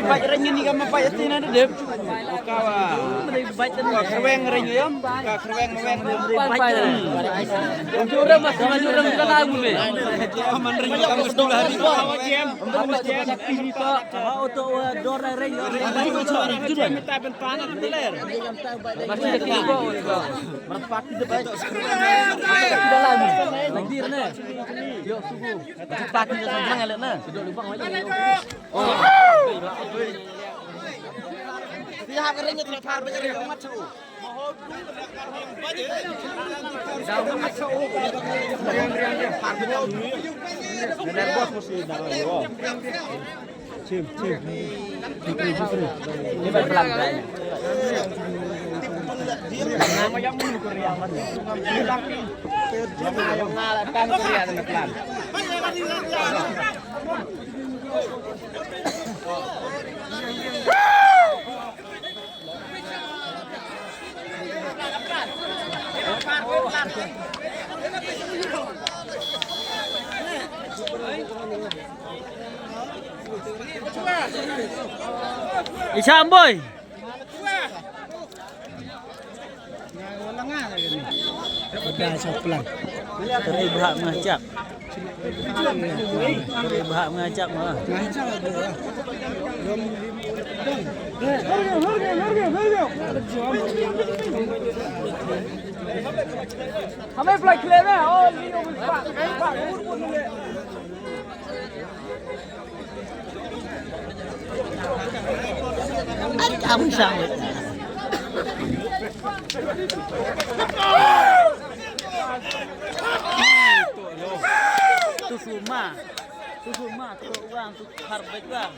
Baik renya ni kan apa yatin ada deh. Kawa. Baik tu kerweng renya yam. Kerweng baik. Jurang mas, jurang kita tahu ni. Aman renya kamu sudah hari ko. Jam. Jam ini ko. Auto door renya. Jurang minta bentangan beler. Masih dekat ko. Merpak di depan. Kita lagi. Lagi ni. Yo subuh. Cepat kita senang elok na. Sudah lupa aja. Oh. Dia kerja terlepas berjaya macam tu. Jauh macam tu. Benar bos mesti dah. Cim. Ini berpelan. Nama yang mana Korea mana? Nama yang ngalatkan Korea dengan pelan. Isam boy. Dah soplan. Teri bahak mengajak. Teri bahak mengajak mah. Mengajak ada. Hame fly clear na. Oh, Lino will back. Ada kamu sang. Tu semua tu uang tu harga bang.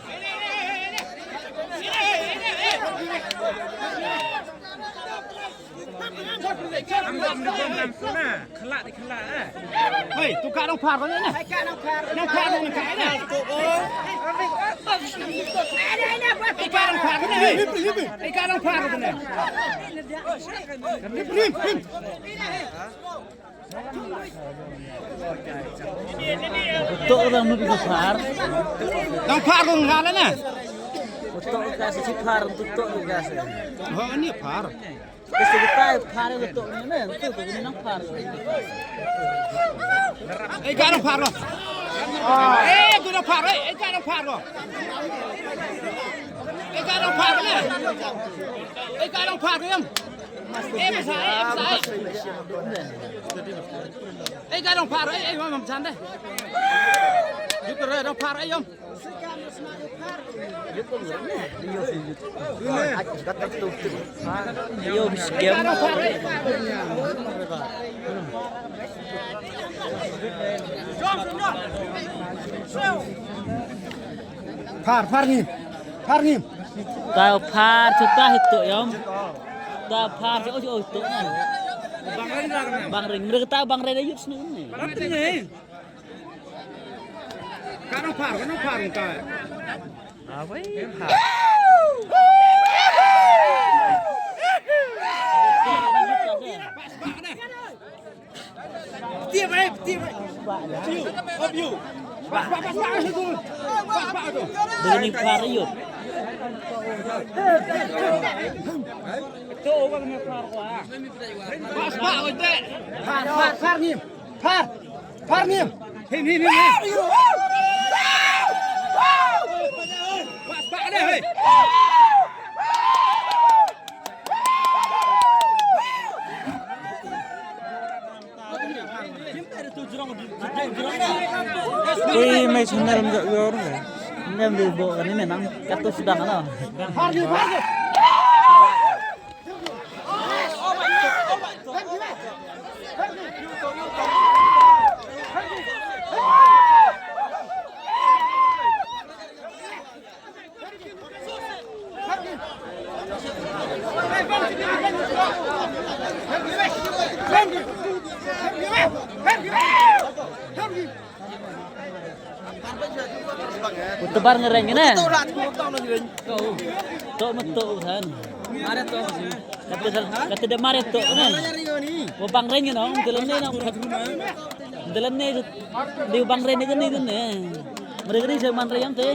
Hei, tukar dong par kan ni? Nak dong kai ni? Tukar dong par kan ni? Tukar dong par kan ni? Betul orang mesti par. Dong par dong kan ni? Betul kasih si par betul kasih. Oh ini par. Kasi kita par betul ni, betul tu ni nak par. Ikan par lo. Tu nak par, ikan par lo. Ikan par ni. Ikan par ni. Besar. Ikan par, macam mana? Kita dah par ayam. Yo scam. Par ni. Tahu par sudah itu yom. Tahu par oh itu ni. Bang Ring, mereka tahu Bang Ring ayat sini. Kanong par ka. Away par. Tiap. Obyu. Pak situ. Pak tu. Dengan par ayat. Itu orang ni par wah. Pak oi. Par ni. Par ni. Him. Pak ada hei. May channel mo yor ne. Nem di bo ni nang kato sedang ano. Pargi. Tebar ngereng na. To to than. Mare to. Kata dia mare to na. O bang reng no, dalam ni na. Dalam ni di bang reng ni kan ni ne. Mereka ni seman reng te.